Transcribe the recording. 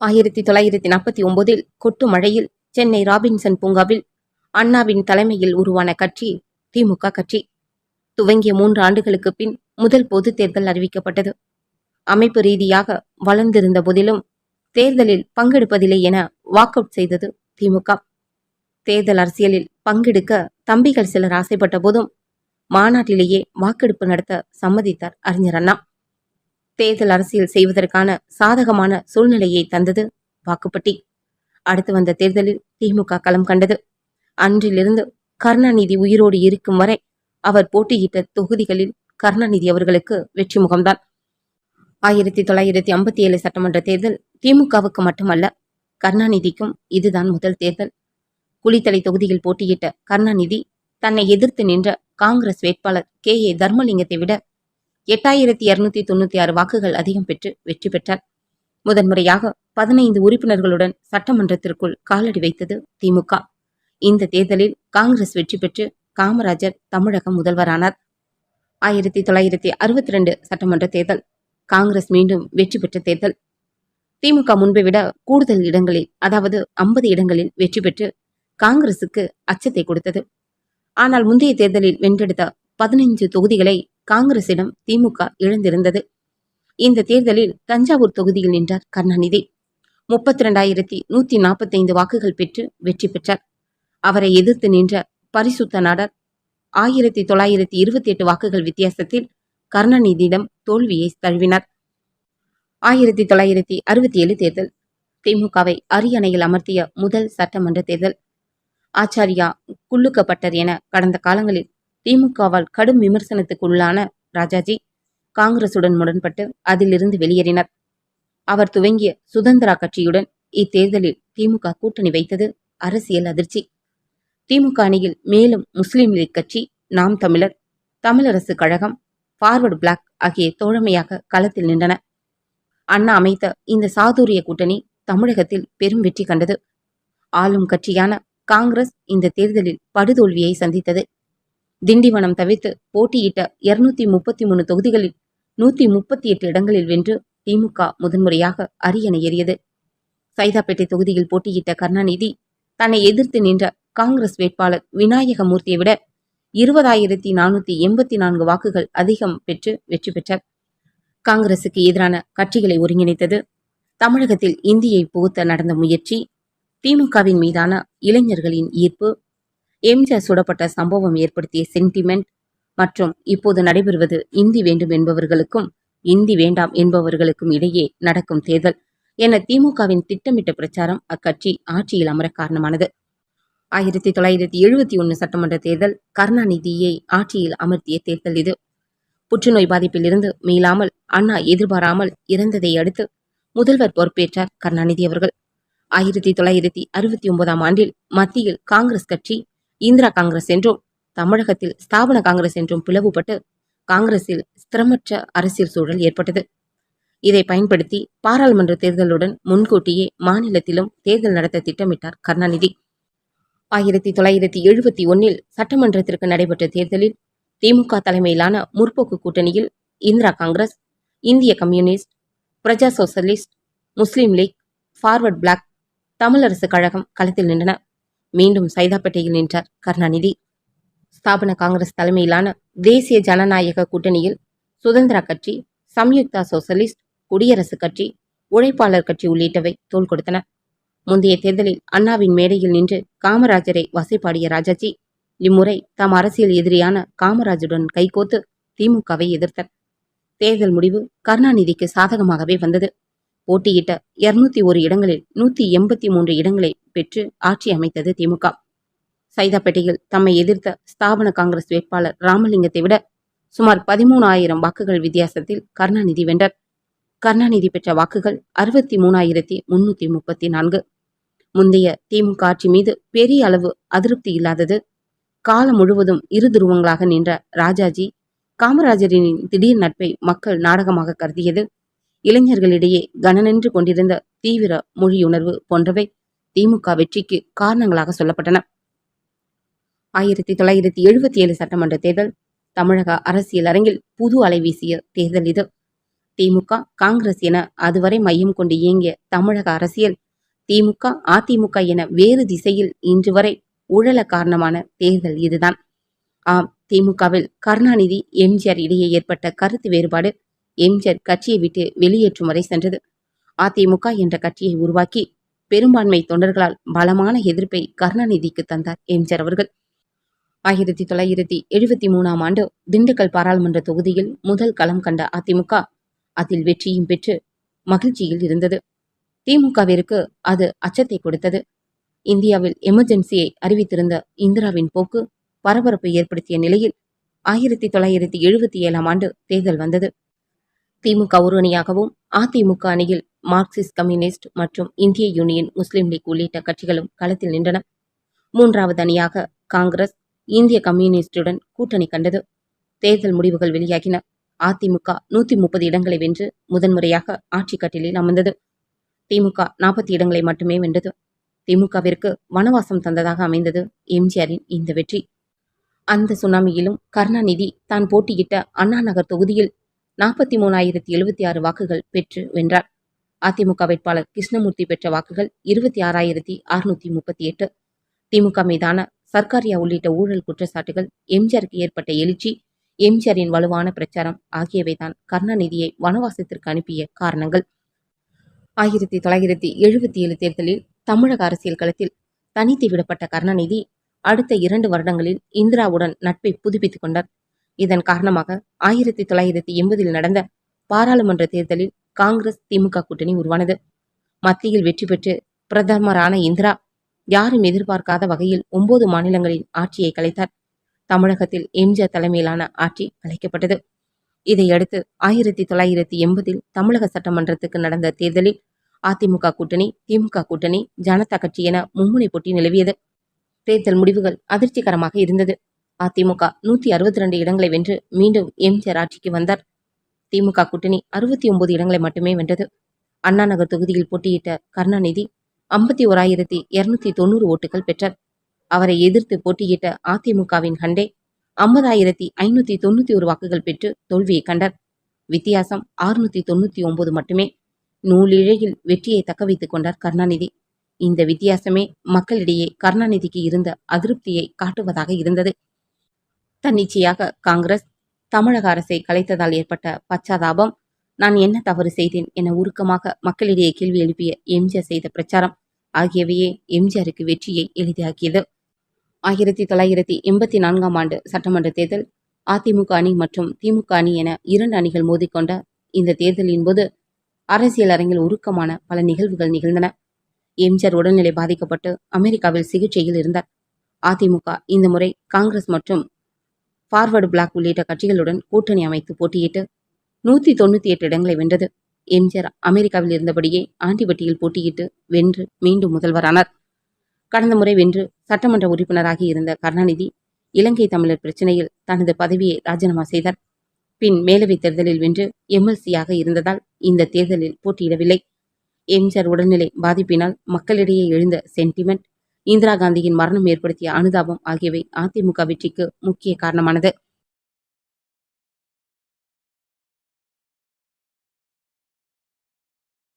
1949 கொட்டு மழையில் சென்னை ராபின்சன் பூங்காவில் அண்ணாவின் தலைமையில் உருவான கட்சி திமுக கட்சி. துவங்கிய 3 ஆண்டுகளுக்கு பின் முதல் பொதுத் தேர்தல் அறிவிக்கப்பட்டது. அமைப்பு ரீதியாக வளர்ந்திருந்த போதிலும் தேர்தலில் பங்கெடுப்பதில்லை என வாக் அவுட் செய்தது திமுக. தேர்தல் அரசியலில் பங்கெடுக்க தம்பிகள் சிலர் ஆசைப்பட்ட போதும் மாநாட்டிலேயே வாக்கெடுப்பு நடத்த சம்மதித்தார் அறிஞர் அண்ணா. தேர்தல் அரசியல் செய்வதற்கான சாதகமான சூழ்நிலையை தந்தது வாக்குப்பட்டி. அடுத்து வந்த தேர்தலில் திமுக களம் கண்டது. அன்றிலிருந்து கருணாநிதி உயிரோடு இருக்கும் வரை அவர் போட்டியிட்ட தொகுதிகளில் கருணாநிதி அவர்களுக்கு வெற்றி முகம்தான். 1957 சட்டமன்ற தேர்தல் திமுகவுக்கு மட்டுமல்ல, கருணாநிதிக்கும் இதுதான் முதல் தேர்தல். குளித்தலை தொகுதியில் போட்டியிட்ட கருணாநிதி தன்னை எதிர்த்து நின்ற காங்கிரஸ் வேட்பாளர் KA தர்மலிங்கத்தை விட 8296 வாக்குகள் அதிகம் பெற்று வெற்றி பெற்றார். முதன்முறையாக 15 உறுப்பினர்களுடன் சட்டமன்றத்திற்குள் காலடி வைத்தது திமுக. இந்த தேர்தலில் காங்கிரஸ் வெற்றி பெற்று காமராஜர் தமிழக முதல்வரானார். 1962 சட்டமன்ற தேர்தல் காங்கிரஸ் மீண்டும் வெற்றி பெற்ற தேர்தல். திமுக முன்பை விட கூடுதல் இடங்களில், அதாவது 50 இடங்களில் வெற்றி பெற்று காங்கிரசுக்கு அச்சத்தை கொடுத்தது. ஆனால் முந்தைய தேர்தலில் வென்றெடுத்த 15 தொகுதிகளை காங்கிரசிடம் திமுக இழந்திருந்தது. இந்த தேர்தலில் தஞ்சாவூர் தொகுதியில் நின்றார் கருணாநிதி. 32,145 வாக்குகள் பெற்று வெற்றி பெற்றார். அவரை எதிர்த்து நின்ற பரிசுத்த நாடார் 1928 வாக்குகள் வித்தியாசத்தில் கருணாநிதியிடம் தோல்வியை தழுவினார். 1967 தேர்தல் திமுகவை அரியணையில் அமர்த்திய முதல் சட்டமன்ற தேர்தல். ஆச்சாரியா, குல்லுக்கப்பட்டர் என கடந்த காலங்களில் திமுகவால் கடும் விமர்சனத்துக்குள்ளான ராஜாஜி காங்கிரசுடன் முரண்பட்டு அதிலிருந்து வெளியேறினார். அவர் துவங்கிய சுதந்திரா கட்சியுடன் இத்தேர்தலில் திமுக கூட்டணி வைத்தது அரசியல் அதிர்ச்சி. திமுக அணியில் மேலும் முஸ்லீம் லீக் கட்சி, நாம் தமிழர், தமிழரசு கழகம், ஃபார்வர்டு பிளாக் ஆகிய தோழமையாக களத்தில் நின்றன. அண்ணா அமைத்த இந்த சாதுரிய கூட்டணி தமிழகத்தில் பெரும் வெற்றி கண்டது. ஆளும் கட்சியான காங்கிரஸ் இந்த தேர்தலில் படுதோல்வியை சந்தித்தது. திண்டிவனம் தவிர்த்து போட்டியிட்ட 233 தொகுதிகளில் 138 இடங்களில் வென்று திமுக முதன்முறையாக அரியணை ஏறியது. சைதாப்பேட்டை தொகுதியில் போட்டியிட்ட கருணாநிதி தன்னை எதிர்த்து நின்ற காங்கிரஸ் வேட்பாளர் விநாயகமூர்த்தியை விட 20,484 வாக்குகள் அதிகம் பெற்று வெற்றி பெற்றார். காங்கிரசுக்கு எதிரான கட்சிகளை ஒருங்கிணைத்தது. தமிழகத்தில் இந்தியை புகுத்த நடந்த முயற்சி, திமுகவின் மீதான இளைஞர்களின் ஈர்ப்பு, எம்ஜிஆர் சுடப்பட்ட சம்பவம் ஏற்படுத்திய சென்டிமெண்ட் மற்றும் இப்போது நடைபெறுவது இந்தி வேண்டும் என்பவர்களுக்கும் இந்தி வேண்டாம் என்பவர்களுக்கும் இடையே நடக்கும் தேர்தல் என திமுகவின் திட்டமிட்ட பிரச்சாரம் அக்கட்சி ஆட்சியில் அமர காரணமானது. 1971 சட்டமன்ற தேர்தல் கருணாநிதியை ஆட்சியில் அமர்த்திய தேர்தல் இது. புற்றுநோய் பாதிப்பிலிருந்து மீளாமல் அண்ணா எதிர்பாராமல் இறந்ததை அடுத்து முதல்வர் பொறுப்பேற்றார் கருணாநிதி அவர்கள். 1969 ஆண்டில் மத்தியில் காங்கிரஸ் கட்சி இந்திரா காங்கிரஸ் என்றும் தமிழகத்தில் ஸ்தாபன காங்கிரஸ் என்றும் பிளவுபட்டு காங்கிரஸில் ஸ்திரமற்ற அரசியல் சூழல் ஏற்பட்டது. இதை பயன்படுத்தி பாராளுமன்ற தேர்தலுடன் முன்கூட்டியே மாநிலத்திலும் தேர்தல் நடத்த திட்டமிட்டார் கருணாநிதி. 1971 சட்டமன்றத்திற்கு நடைபெற்ற தேர்தலில் திமுக தலைமையிலான முற்போக்கு கூட்டணியில் இந்திரா காங்கிரஸ், இந்திய கம்யூனிஸ்ட், பிரஜா சோசலிஸ்ட், முஸ்லீம் லீக், ஃபார்வர்ட் பிளாக், தமிழரசு கழகம் களத்தில் நின்றன. மீண்டும் சைதாப்பேட்டையில் நின்றார் கருணாநிதி. ஸ்தாபன காங்கிரஸ் தலைமையிலான தேசிய ஜனநாயக கூட்டணியில் சுதந்திரா கட்சி, சம்யுக்தா சோசலிஸ்ட், குடியரசுக் கட்சி, உழைப்பாளர் கட்சி உள்ளிட்டவை தோள் கொடுத்தன. முந்தைய தேர்தலில் அண்ணாவின் மேடையில் நின்று காமராஜரை வசைபாடிய ராஜாஜி இம்முறை தம் அரசியல் எதிரியான காமராஜுடன் கைகோத்து திமுகவை எதிர்த்தார். தேர்தல் முடிவு கருணாநிதிக்கு சாதகமாகவே வந்தது. போட்டியிட்ட 201 இடங்களில் 183 இடங்களை பெற்று ஆட்சி அமைத்தது திமுக. சைதாப்பேட்டையில் தம்மை எதிர்த்த ஸ்தாபன காங்கிரஸ் வேட்பாளர் ராமலிங்கத்தை விட சுமார் 13,000 வாக்குகள் வித்தியாசத்தில் கருணாநிதி வென்றார். கருணாநிதி பெற்ற வாக்குகள் 63,334. முந்தைய திமுக ஆட்சி மீது பெரிய அளவு அதிருப்தி இல்லாதது. காலம் முழுவதும் இரு துருவங்களாக நின்ற ராஜாஜி காமராஜரின் திடீர் நட்பை மக்கள் நாடகமாக கருதியது, இளைஞர்களிடையே கனனென்று கொண்டிருந்த தீவிர மொழியுணர்வு போன்றவை திமுக வெற்றிக்கு காரணங்களாக சொல்லப்பட்டன. 1977 சட்டமன்ற தேர்தல் தமிழக அரசியல் அரங்கில் புது அலை வீசிய தேர்தல் இது. திமுக, காங்கிரஸ் என அதுவரை மையம் கொண்டு இயங்கிய தமிழக அரசியல் திமுக, அதிமுக என வேறு திசையில் இன்று வரை உழல காரணமான தேர்தல் இதுதான். ஆம், திமுகவில் கருணாநிதி, எம்ஜிஆர் இடையே ஏற்பட்ட கருத்து வேறுபாடு எம்ஜிஆர் கட்சியை விட்டு வெளியேற்றும் வரை சென்றது. அதிமுக என்ற கட்சியை உருவாக்கி பெரும்பான்மை தொண்டர்களால் பலமான எதிர்ப்பை கருணாநிதிக்கு தந்தார் எம்ஜிஆர் அவர்கள். 1973ஆம் ஆண்டு திண்டுக்கல் பாராளுமன்ற தொகுதியில் முதல் களம் கண்ட அதிமுக அதில் வெற்றியும் பெற்று மகிழ்ச்சியில் இருந்தது. திமுகவிற்கு அது அச்சத்தை கொடுத்தது. இந்தியாவில் எமர்ஜென்சியை அறிவித்திருந்த இந்திராவின் போக்கு பரபரப்பை ஏற்படுத்திய நிலையில் 1977ஆம் ஆண்டு தேர்தல் வந்தது. திமுக ஒரு அணியாகவும் அதிமுக அணியில் மார்க்சிஸ்ட் கம்யூனிஸ்ட் மற்றும் இந்திய யூனியன் முஸ்லீம் லீக் உள்ளிட்ட கட்சிகளும் களத்தில் நின்றன. மூன்றாவது அணியாக காங்கிரஸ் இந்திய கம்யூனிஸ்டுடன் கூட்டணி கண்டது. தேர்தல் முடிவுகள் வெளியாகின. அதிமுக 130 இடங்களை வென்று முதன்முறையாக ஆட்சி கட்டிலில் அமர்ந்தது. திமுக 40 இடங்களை மட்டுமே வென்றது. திமுகவிற்கு வனவாசம் தந்ததாக அமைந்தது எம்ஜிஆரின் இந்த வெற்றி. அந்த சுனாமியிலும் கருணாநிதி தான் போட்டியிட்ட அண்ணா நகர் தொகுதியில் 43,076 வாக்குகள் பெற்று வென்றார். அதிமுக வேட்பாளர் கிருஷ்ணமூர்த்தி பெற்ற வாக்குகள் 26,638. திமுக மீதான சர்க்காரியா உள்ளிட்ட ஊழல் குற்றச்சாட்டுகள், எம்ஜிஆருக்கு ஏற்பட்ட எழுச்சி, எம்ஜிஆரின் வலுவான பிரச்சாரம் ஆகியவைதான் கருணாநிதியை வனவாசத்திற்கு அனுப்பிய காரணங்கள். 1977 தேர்தலில் தமிழக அரசியல் களத்தில் தனித்து விடப்பட்ட கருணாநிதி அடுத்த 2 வருடங்களில் இந்திராவுடன் நட்பை புதுப்பித்துக் கொண்டார். இதன் காரணமாக 1980 நடந்த பாராளுமன்ற தேர்தலில் காங்கிரஸ் திமுக கூட்டணி உருவானது. மத்தியில் வெற்றி பெற்று பிரதமரான இந்திரா யாரும் எதிர்பார்க்காத வகையில் 9 மாநிலங்களில் ஆட்சியை கலைத்தார். தமிழகத்தில் எம்ஜிஆர் தலைமையிலான ஆட்சி கலைக்கப்பட்டது. இதையடுத்து 1980 தமிழக சட்டமன்றத்துக்கு நடந்த தேர்தலில் அதிமுக கூட்டணி, திமுக கூட்டணி, ஜனதா கட்சி என மும்முனை போட்டி நிலவியது. தேர்தல் முடிவுகள் அதிர்ச்சிகரமாக இருந்தது. அதிமுக 162 இடங்களை வென்று மீண்டும் எம்ஜிஆர் ஆட்சிக்கு வந்தார். திமுக கூட்டணி 69 இடங்களை மட்டுமே வென்றது. அண்ணா நகர் தொகுதியில் போட்டியிட்ட கருணாநிதி 51,290 ஓட்டுகள் பெற்றார். அவரை எதிர்த்து போட்டியிட்ட அதிமுகவின் ஹண்டே 50,591 வாக்குகள் பெற்று தோல்வியை கண்டார். வித்தியாசம் 699 மட்டுமே. நூலிழையில் வெற்றியை தக்க வைத்துக் கொண்டார் கருணாநிதி. இந்த வித்தியாசமே மக்களிடையே கருணாநிதிக்கு இருந்த அதிருப்தியை காட்டுவதாக இருந்தது. தன்னிச்சையாக காங்கிரஸ் தமிழக அரசை கலைத்ததால் ஏற்பட்ட பச்சாதாபம், நான் என்ன தவறு செய்தேன் என உருக்கமாக மக்களிடையே கேள்வி எழுப்பிய எம்ஜிஆர் செய்த பிரச்சாரம் ஆகியவையே எம்ஜிஆருக்கு வெற்றியை எளிதாக்கியது. 1984ஆம் ஆண்டு சட்டமன்ற தேர்தல் அதிமுக அணி மற்றும் திமுக அணி என 2 அணிகள் மோதிக்கொண்ட இந்த தேர்தலின் போது அரசியல் அரங்கில் உருக்கமான பல நிகழ்வுகள் நிகழ்ந்தன. எம்ஜிஆர் உடல்நிலை பாதிக்கப்பட்டு அமெரிக்காவில் சிகிச்சையில் இருந்தார். அதிமுக இந்த முறை காங்கிரஸ் மற்றும் ஃபார்வர்டு பிளாக் உள்ளிட்ட கட்சிகளுடன் கூட்டணி அமைத்து போட்டியிட்டு 198 இடங்களை வென்றது. எம்ஜிஆர் அமெரிக்காவில் இருந்தபடியே ஆண்டிபட்டியில் போட்டியிட்டு வென்று மீண்டும் முதல்வரானார். கடந்த முறை வென்று சட்டமன்ற உறுப்பினராகி இருந்த கருணாநிதி இலங்கை தமிழர் பிரச்சினையில் தனது பதவியை ராஜினாமா செய்தார். பின் மேலவை தேர்தலில் வென்று எம்எல்சியாக இருந்ததால் இந்த தேர்தலில் போட்டியிடவில்லை. எம்ஜிஆர் உடல்நிலை பாதிப்பினால் மக்களிடையே எழுந்த சென்டிமெண்ட், இந்திரா காந்தியின் மரணம் ஏற்படுத்திய அனுதாபம் ஆகியவை அதிமுக வெற்றிக்கு முக்கிய காரணமானது.